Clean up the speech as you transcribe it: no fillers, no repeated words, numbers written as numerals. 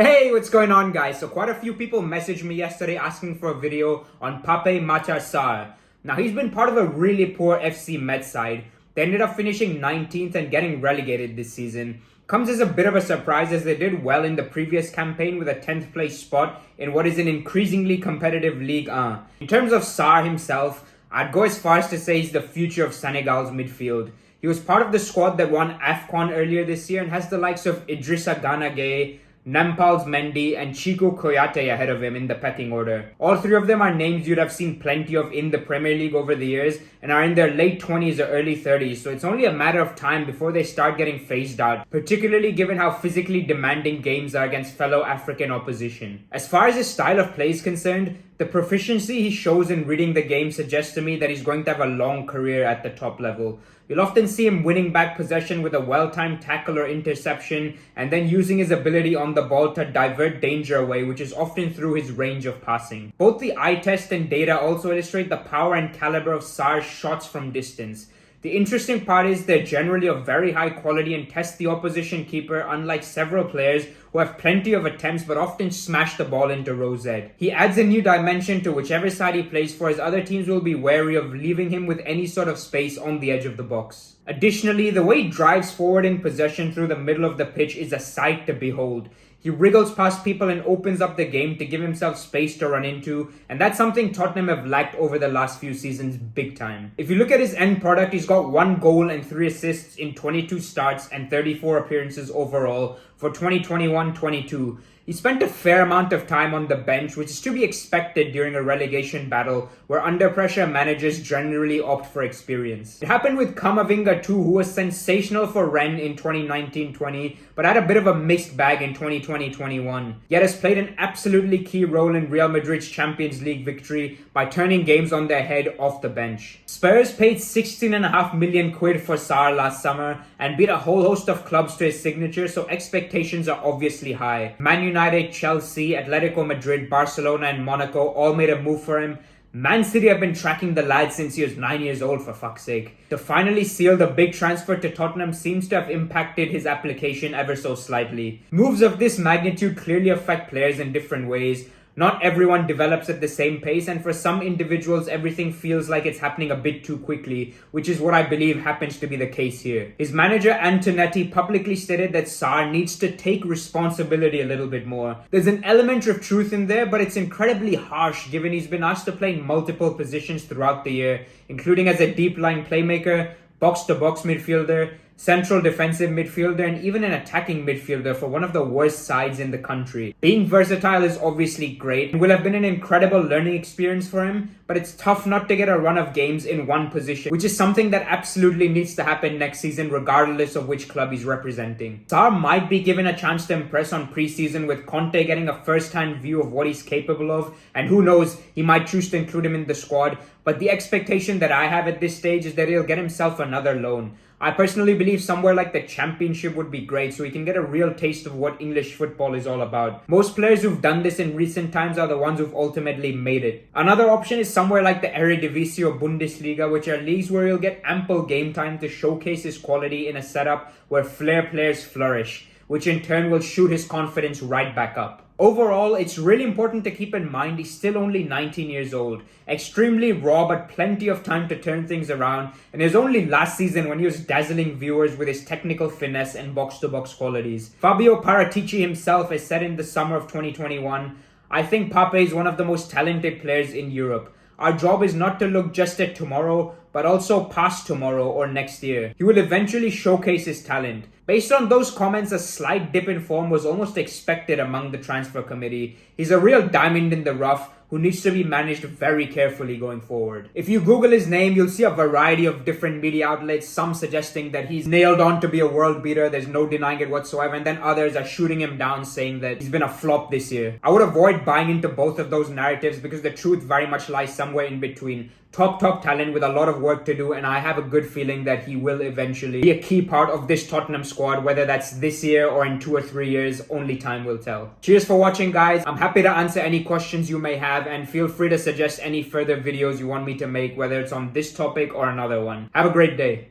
Hey, what's going on, guys? So quite a few people messaged me yesterday asking for a video on Pape Matar Sarr. Now, he's been part of a really poor FC Metz side. They ended up finishing 19th and getting relegated this season. Comes as a bit of a surprise as they did well in the previous campaign with a 10th place spot in what is an increasingly competitive Ligue 1. In terms of Sarr himself, I'd go as far as to say he's the future of Senegal's midfield. He was part of the squad that won AFCON earlier this year and has the likes of Idrissa Gana Gueye, Nampalys Mendy and Cheikhou Kouyaté ahead of him in the pecking order. All three of them are names you'd have seen plenty of in the Premier League over the years and are in their late 20s or early 30s, so it's only a matter of time before they start getting phased out, particularly given how physically demanding games are against fellow African opposition. As far as his style of play is concerned, the proficiency he shows in reading the game suggests to me that he's going to have a long career at the top level. You'll often see him winning back possession with a well-timed tackle or interception and then using his ability on the ball to divert danger away, which is often through his range of passing. Both the eye test and data also illustrate the power and caliber of Sarr's shots from distance. The interesting part is they're generally of very high quality and test the opposition keeper, unlike several players who have plenty of attempts but often smash the ball into row Z. He adds a new dimension to whichever side he plays for, as other teams will be wary of leaving him with any sort of space on the edge of the box. Additionally, the way he drives forward in possession through the middle of the pitch is a sight to behold. He wriggles past people and opens up the game to give himself space to run into, and that's something Tottenham have lacked over the last few seasons big time. If you look at his end product, he's got 1 goal and 3 assists in 22 starts and 34 appearances overall for 2021-22. He spent a fair amount of time on the bench, which is to be expected during a relegation battle where under pressure managers generally opt for experience. It happened with Kamavinga too, who was sensational for Rennes in 2019-20 but had a bit of a mixed bag in 2020-21, yet has played an absolutely key role in Real Madrid's Champions League victory by turning games on their head off the bench. Spurs paid 16.5 million quid for Sarr last summer and beat a whole host of clubs to his signature, so expectations are obviously high. Man United, Chelsea, Atletico Madrid, Barcelona and Monaco all made a move for him. Man City have been tracking the lad since he was 9 years old, for fuck's sake. To finally seal the big transfer to Tottenham seems to have impacted his application ever so slightly. Moves of this magnitude clearly affect players in different ways. Not everyone develops at the same pace, and for some individuals everything feels like it's happening a bit too quickly, which is what I believe happens to be the case here. His manager Antonetti publicly stated that Sarr needs to take responsibility a little bit more. There's an element of truth in there, but it's incredibly harsh given he's been asked to play in multiple positions throughout the year, including as a deep line playmaker, box-to-box midfielder, central defensive midfielder, and even an attacking midfielder for one of the worst sides in the country. Being versatile is obviously great and will have been an incredible learning experience for him, but it's tough not to get a run of games in one position, which is something that absolutely needs to happen next season regardless of which club he's representing. Sarr might be given a chance to impress on pre-season, with Conte getting a first-hand view of what he's capable of, and who knows, he might choose to include him in the squad, but the expectation that I have at this stage is that he'll get himself another loan. I personally believe somewhere like the Championship would be great, so he can get a real taste of what English football is all about. Most players who've done this in recent times are the ones who've ultimately made it. Another option is somewhere like the Eredivisie or Bundesliga, which are leagues where he'll get ample game time to showcase his quality in a setup where flair players flourish, which in turn will shoot his confidence right back up. Overall, it's really important to keep in mind he's still only 19 years old, extremely raw but plenty of time to turn things around, and it was only last season when he was dazzling viewers with his technical finesse and box-to-box qualities. Fabio Paratici himself has said in the summer of 2021, "I think Pape is one of the most talented players in Europe. Our job is not to look just at tomorrow, but also past tomorrow or next year. He will eventually showcase his talent." Based on those comments, a slight dip in form was almost expected among the transfer committee. He's a real diamond in the rough who needs to be managed very carefully going forward. If you Google his name, you'll see a variety of different media outlets, some suggesting that he's nailed on to be a world beater, there's no denying it whatsoever, and then others are shooting him down saying that he's been a flop this year. I would avoid buying into both of those narratives because the truth very much lies somewhere in between. Top talent with a lot of work to do, and I have a good feeling that he will eventually be a key part of this Tottenham squad, whether that's this year or in 2 or 3 years, only time will tell. Cheers for watching, guys. I'm happy to answer any questions you may have, and feel free to suggest any further videos you want me to make, whether it's on this topic or another one. Have a great day.